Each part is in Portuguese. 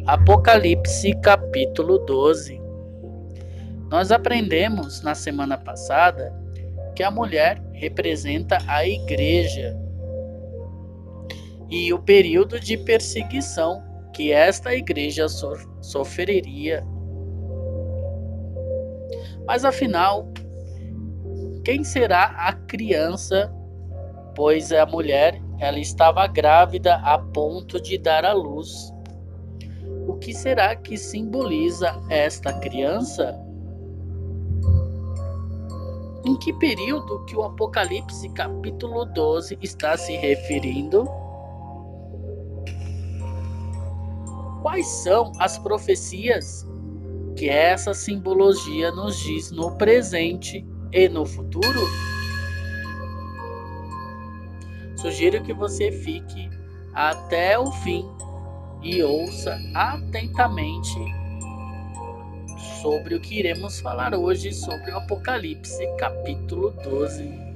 Apocalipse capítulo 12. Nós aprendemos na semana passada que a mulher representa a igreja e o período de perseguição que esta igreja sofreria. Mas afinal, quem será a criança? Pois a mulher, ela estava grávida a ponto de dar à luz. O que será que simboliza esta criança? Em que período que o Apocalipse capítulo 12 está se referindo? Quais são as profecias que essa simbologia nos diz no presente e no futuro? Sugiro que você fique até o fim e ouça atentamente sobre o que iremos falar hoje sobre o Apocalipse capítulo 12.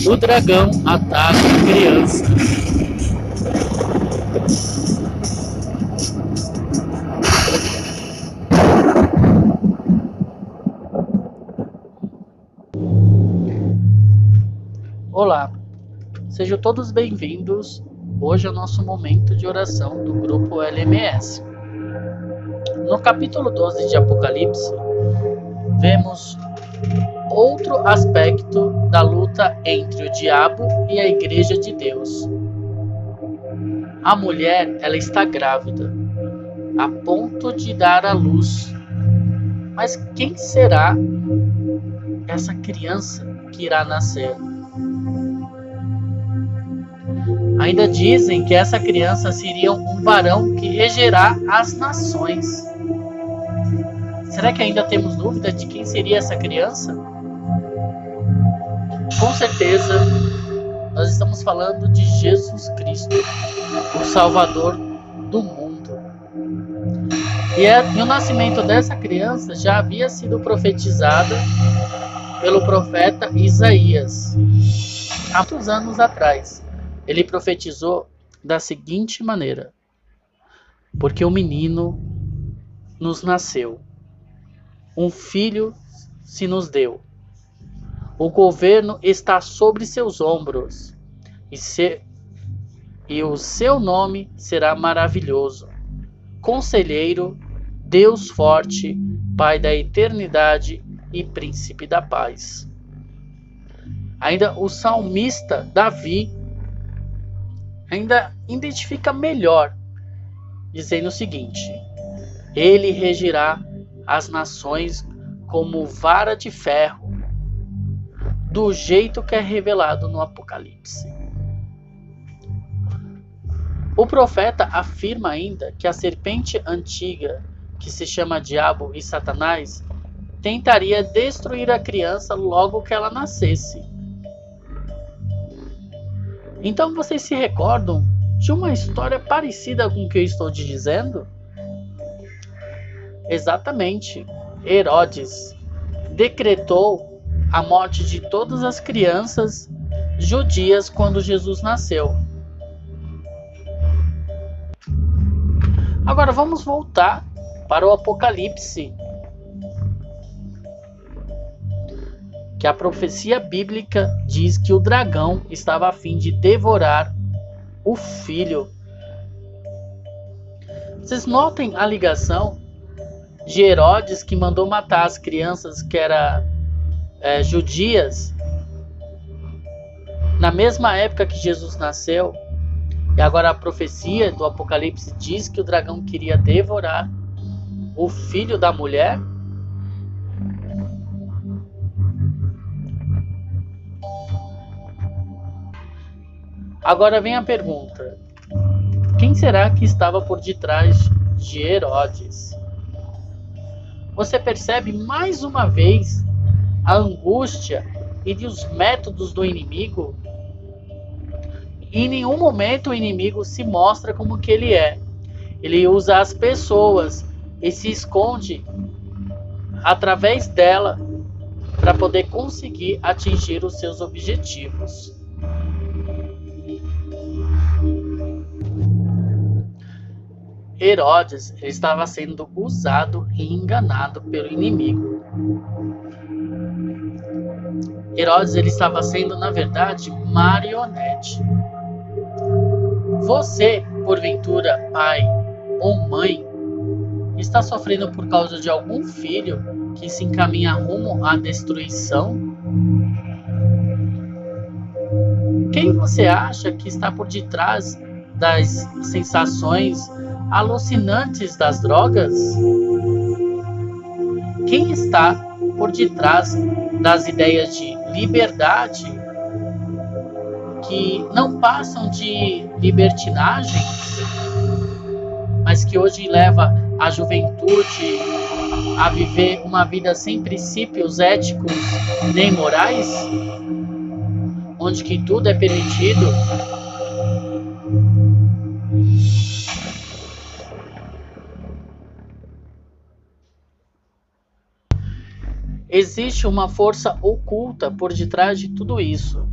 O dragão ataca a criança. Olá, sejam todos bem-vindos. Hoje é o nosso momento de oração do grupo LMS. No capítulo 12 de Apocalipse, vemos outro aspecto da luta entre o diabo e a igreja de Deus. A mulher, ela está grávida, a ponto de dar à luz. Mas quem será essa criança que irá nascer? Ainda dizem que essa criança seria um varão que regerá as nações. Será que ainda temos dúvida de quem seria essa criança? Com certeza, nós estamos falando de Jesus Cristo, o Salvador do mundo. E o nascimento dessa criança já havia sido profetizado pelo profeta Isaías, há muitos anos atrás. Ele profetizou da seguinte maneira: porque um menino nos nasceu, um filho se nos deu. O governo está sobre seus ombros, e o seu nome será maravilhoso, Conselheiro, Deus forte, Pai da eternidade e Príncipe da paz. Ainda o salmista Davi ainda identifica melhor, dizendo o seguinte: ele regirá as nações como vara de ferro, do jeito que é revelado no Apocalipse. O profeta afirma ainda que a serpente antiga, que se chama Diabo e Satanás, tentaria destruir a criança logo que ela nascesse. Então vocês se recordam de uma história parecida com o que eu estou te dizendo? Exatamente. Herodes decretou a morte de todas as crianças judias quando Jesus nasceu. Agora vamos voltar para o Apocalipse, que a profecia bíblica diz que o dragão estava a fim de devorar o filho. Vocês notem a ligação de Herodes, que mandou matar as crianças que eram judias, na mesma época que Jesus nasceu, e agora a profecia do Apocalipse diz que o dragão queria devorar o filho da mulher? Agora vem a pergunta: Quem será que estava por detrás de Herodes? Você percebe mais uma vez a angústia e os métodos do inimigo? Em nenhum momento o inimigo se mostra como que ele é. Ele usa as pessoas e se esconde através dela para poder conseguir atingir os seus objetivos. Herodes estava sendo usado e enganado pelo inimigo. Herodes ele estava sendo, na verdade, marionete. Você, porventura, pai ou mãe, está sofrendo por causa de algum filho que se encaminha rumo à destruição? Quem você acha que está por detrás das sensações alucinantes das drogas? Quem está por detrás das ideias de liberdade que não passam de libertinagens, mas que hoje leva a juventude a viver uma vida sem princípios éticos nem morais, onde que tudo é permitido? Existe uma força oculta por detrás de tudo isso.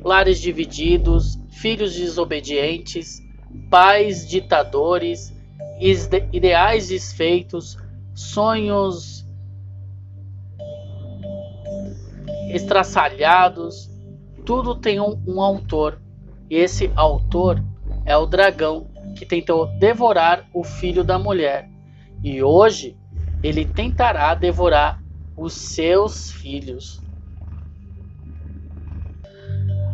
Lares divididos, filhos desobedientes, pais ditadores, ideais desfeitos, sonhos estraçalhados. Tudo tem um autor. E esse autor é o dragão que tentou devorar o filho da mulher. E hoje ele tentará devorar os seus filhos.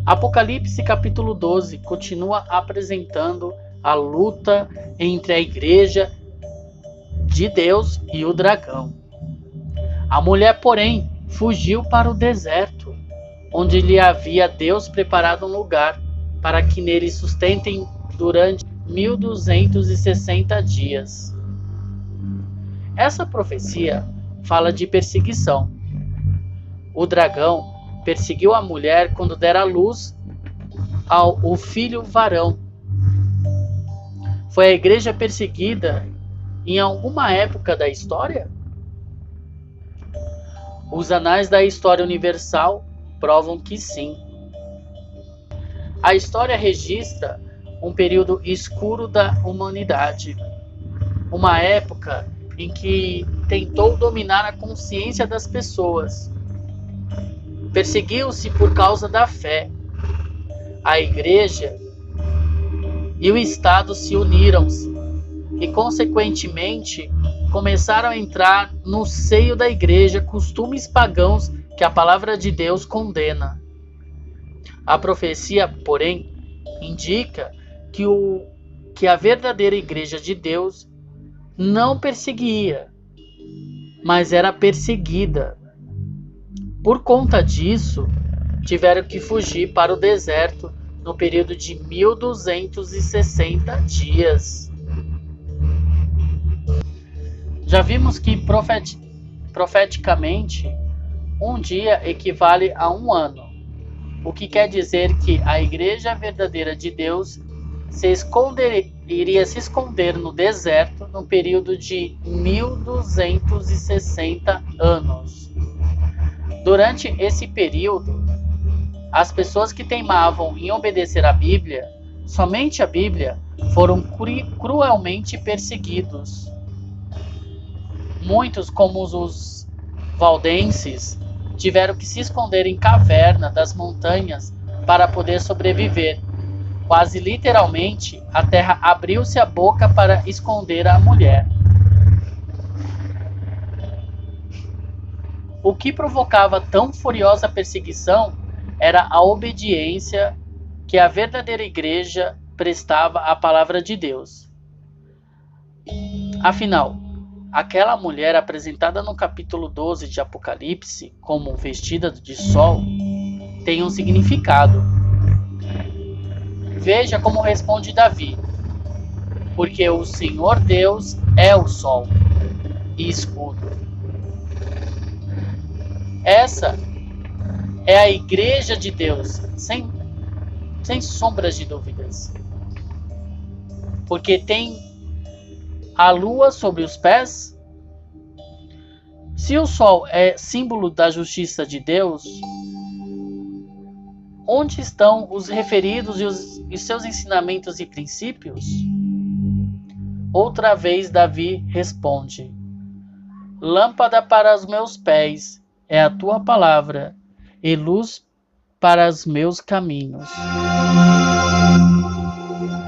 Apocalipse capítulo 12 continua apresentando a luta entre a igreja de Deus e o dragão. A mulher, porém, fugiu para o deserto, onde lhe havia Deus preparado um lugar para que nele sustentem durante 1260 dias. Essa profecia fala de perseguição. O dragão perseguiu a mulher quando dera luz ao filho varão. Foi a igreja perseguida em alguma época da história? Os anais da história universal provam que sim. A história registra um período escuro da humanidade, uma época em que tentou dominar a consciência das pessoas. Perseguiu-se por causa da fé. A igreja e o Estado se uniram-se e, consequentemente, começaram a entrar no seio da igreja costumes pagãos que a palavra de Deus condena. A profecia, porém, indica que a verdadeira igreja de Deus não perseguia, mas era perseguida. Por conta disso, tiveram que fugir para o deserto no período de 1260 dias. Já vimos que profeticamente um dia equivale a um ano, o que quer dizer que a igreja verdadeira de Deus iria se esconder no deserto no período de 1260 anos. Durante esse período, as pessoas que teimavam em obedecer à Bíblia, somente a Bíblia, foram cruelmente perseguidos. Muitos, como os valdenses, tiveram que se esconder em caverna das montanhas para poder sobreviver. Quase literalmente, a terra abriu-se a boca para esconder a mulher. O que provocava tão furiosa perseguição era a obediência que a verdadeira igreja prestava à palavra de Deus. Afinal, aquela mulher apresentada no capítulo 12 de Apocalipse como vestida de sol tem um significado. Veja como responde Davi: porque o Senhor Deus é o sol e escudo. Essa é a igreja de Deus, sem sombras de dúvidas. Porque tem a lua sobre os pés. Se o sol é símbolo da justiça de Deus, onde estão os referidos e seus ensinamentos e princípios? Outra vez Davi responde: lâmpada para os meus pés é a tua palavra, e luz para os meus caminhos.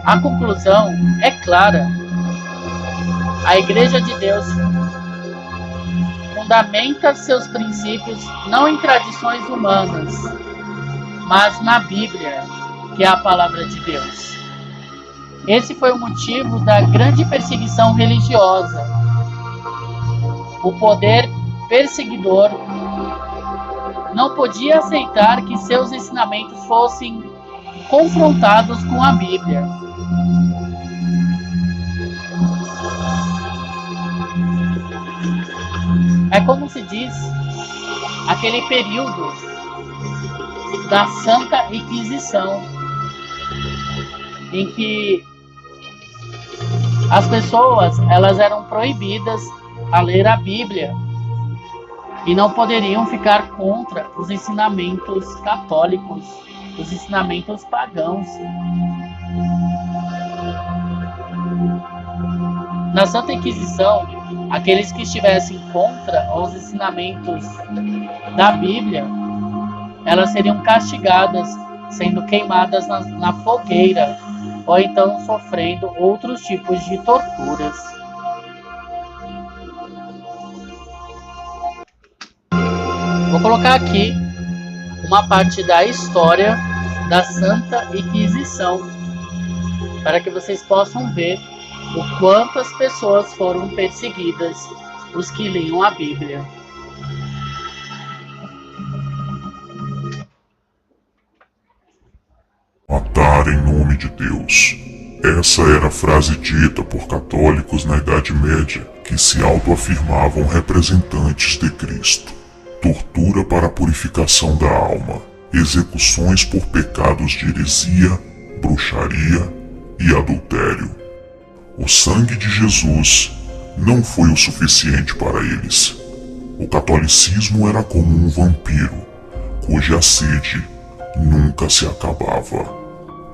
A conclusão é clara. A Igreja de Deus fundamenta seus princípios não em tradições humanas, mas na Bíblia, que é a palavra de Deus. Esse foi o motivo da grande perseguição religiosa. O poder perseguidor não podia aceitar que seus ensinamentos fossem confrontados com a Bíblia. É como se diz, aquele período da Santa Inquisição, em que as pessoas elas eram proibidas a ler a Bíblia e não poderiam ficar contra os ensinamentos católicos, os ensinamentos pagãos. Na Santa Inquisição, aqueles que estivessem contra os ensinamentos da Bíblia, elas seriam castigadas, sendo queimadas na fogueira, ou então sofrendo outros tipos de torturas. Vou colocar aqui uma parte da história da Santa Inquisição, para que vocês possam ver o quanto as pessoas foram perseguidas, os que liam a Bíblia. Matar em nome de Deus. Essa era a frase dita por católicos na Idade Média que se autoafirmavam representantes de Cristo. Tortura para a purificação da alma, execuções por pecados de heresia, bruxaria e adultério. O sangue de Jesus não foi o suficiente para eles. O catolicismo era como um vampiro, cuja sede nunca se acabava.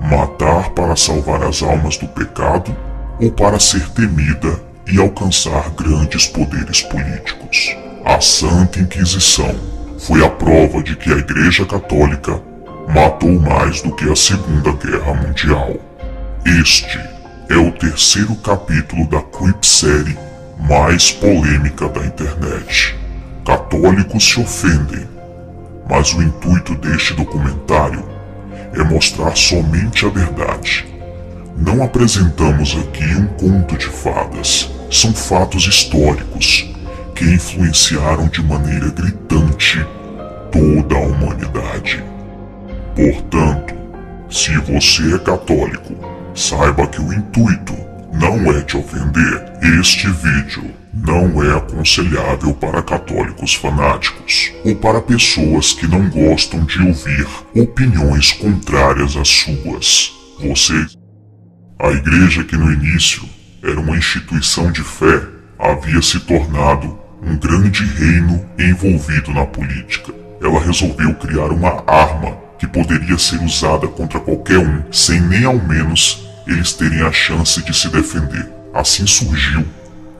Matar para salvar as almas do pecado ou para ser temida e alcançar grandes poderes políticos. A Santa Inquisição foi a prova de que a Igreja Católica matou mais do que a Segunda Guerra Mundial. Este é o terceiro capítulo da clipsérie mais polêmica da internet. Católicos se ofendem, mas o intuito deste documentário é mostrar somente a verdade. Não apresentamos aqui um conto de fadas, são fatos históricos que influenciaram de maneira gritante toda a humanidade. Portanto, se você é católico, saiba que o intuito não é te ofender. Este vídeo não é aconselhável para católicos fanáticos ou para pessoas que não gostam de ouvir opiniões contrárias às suas. A igreja, que no início era uma instituição de fé, havia se tornado um grande reino envolvido na política. Ela resolveu criar uma arma que poderia ser usada contra qualquer um, sem nem ao menos eles terem a chance de se defender. Assim surgiu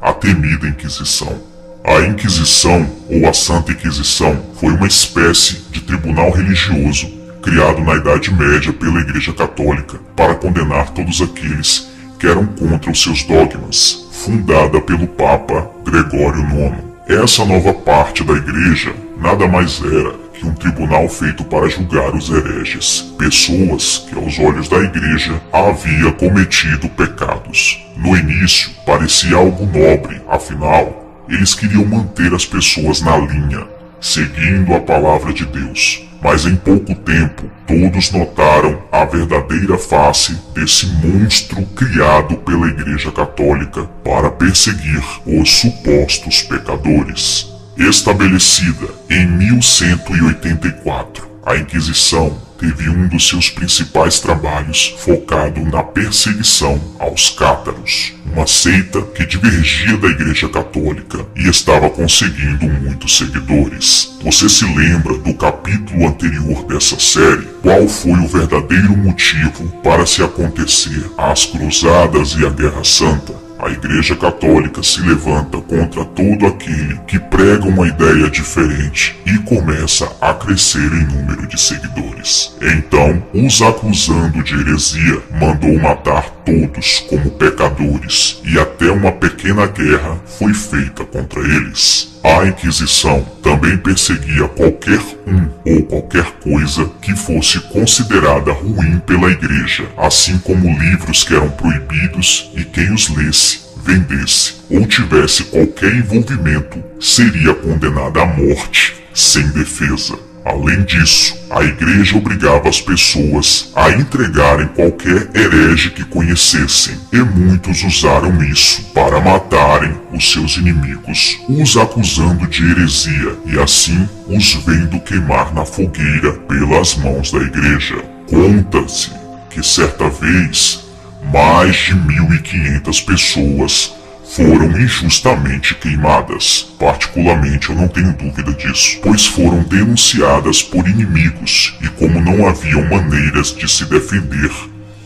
a temida Inquisição. A Inquisição, ou a Santa Inquisição, foi uma espécie de tribunal religioso criado na Idade Média pela Igreja Católica para condenar todos aqueles que eram contra os seus dogmas, fundada pelo Papa Gregório IX. Essa nova parte da Igreja nada mais era que um tribunal feito para julgar os hereges, pessoas que aos olhos da Igreja havia cometido pecados. No início parecia algo nobre, afinal, eles queriam manter as pessoas na linha, seguindo a palavra de Deus. Mas em pouco tempo, todos notaram a verdadeira face desse monstro criado pela Igreja Católica para perseguir os supostos pecadores. Estabelecida em 1184, a Inquisição teve um dos seus principais trabalhos focado na perseguição aos cátaros, uma seita que divergia da Igreja Católica e estava conseguindo muitos seguidores. Você se lembra do capítulo anterior dessa série? Qual foi o verdadeiro motivo para se acontecer as Cruzadas e a Guerra Santa? A Igreja Católica se levanta contra todo aquele que prega uma ideia diferente e começa a crescer em número de seguidores. Então, os acusando de heresia, mandou matar todos como pecadores e até uma pequena guerra foi feita contra eles. A Inquisição também perseguia qualquer um ou qualquer coisa que fosse considerada ruim pela Igreja, assim como livros que eram proibidos e quem os lesse, vendesse ou tivesse qualquer envolvimento seria condenado à morte sem defesa. Além disso, a Igreja obrigava as pessoas a entregarem qualquer herege que conhecessem, e muitos usaram isso para matarem os seus inimigos, os acusando de heresia e assim os vendo queimar na fogueira pelas mãos da Igreja. Conta-se que certa vez mais de 1.500 pessoas foram injustamente queimadas. Particularmente eu não tenho dúvida disso, pois foram denunciadas por inimigos e como não haviam maneiras de se defender,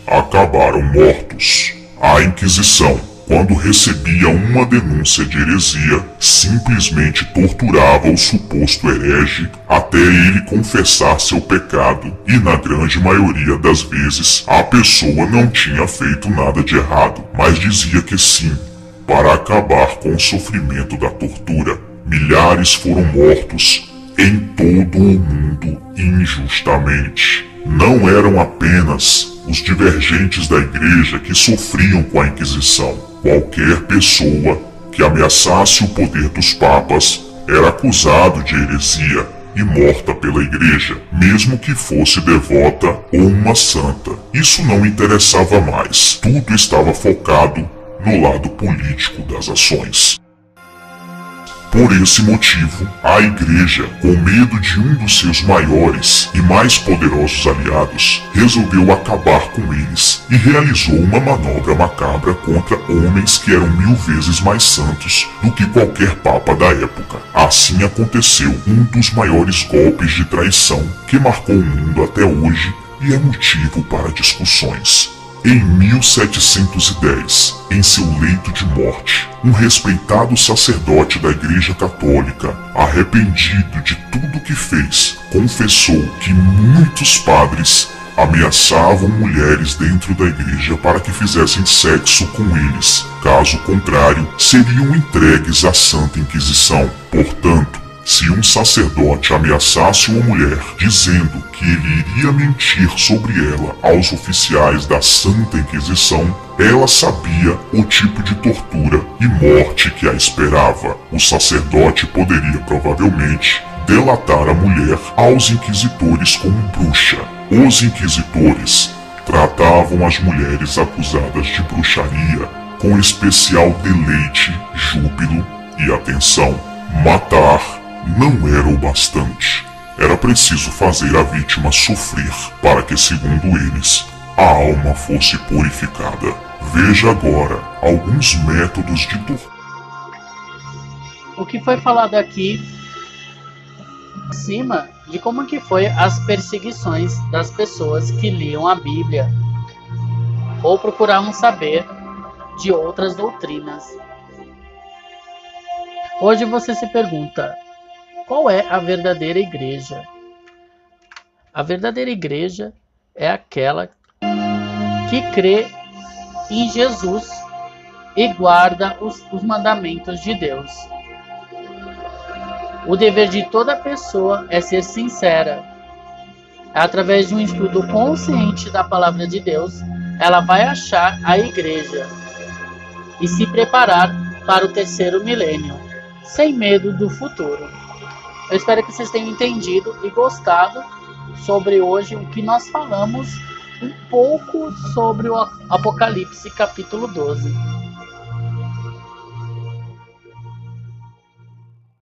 acabaram mortos. A Inquisição, quando recebia uma denúncia de heresia, simplesmente torturava o suposto herege até ele confessar seu pecado, e na grande maioria das vezes a pessoa não tinha feito nada de errado, mas dizia que sim, para acabar com o sofrimento da tortura. Milhares foram mortos em todo o mundo injustamente. Não eram apenas os divergentes da Igreja que sofriam com a Inquisição. Qualquer pessoa que ameaçasse o poder dos papas era acusado de heresia e morta pela Igreja, mesmo que fosse devota ou uma santa. Isso não interessava mais. Tudo estava focado no lado político das ações. Por esse motivo, a Igreja, com medo de um dos seus maiores e mais poderosos aliados, resolveu acabar com eles e realizou uma manobra macabra contra homens que eram 1000 vezes mais santos do que qualquer papa da época. Assim aconteceu um dos maiores golpes de traição que marcou o mundo até hoje e é motivo para discussões. Em 1710, em seu leito de morte, um respeitado sacerdote da Igreja Católica, arrependido de tudo que fez, confessou que muitos padres ameaçavam mulheres dentro da igreja para que fizessem sexo com eles. Caso contrário, seriam entregues à Santa Inquisição. Portanto, se um sacerdote ameaçasse uma mulher dizendo que ele iria mentir sobre ela aos oficiais da Santa Inquisição, ela sabia o tipo de tortura e morte que a esperava. O sacerdote poderia provavelmente delatar a mulher aos inquisitores como bruxa. Os inquisitores tratavam as mulheres acusadas de bruxaria com especial deleite, júbilo e atenção. Matar não era o bastante. Era preciso fazer a vítima sofrer para que, segundo eles, a alma fosse purificada. Veja agora alguns métodos de tortura. O que foi falado aqui acima de como que foi as perseguições das pessoas que liam a Bíblia ou procuravam saber de outras doutrinas. Hoje você se pergunta: qual é a verdadeira igreja? A verdadeira igreja é aquela que crê em Jesus e guarda os mandamentos de Deus. O dever de toda pessoa é ser sincera. Através de um estudo consciente da palavra de Deus, ela vai achar a igreja e se preparar para o terceiro milênio, sem medo do futuro. Eu espero que vocês tenham entendido e gostado sobre hoje o que nós falamos um pouco sobre o Apocalipse capítulo 12.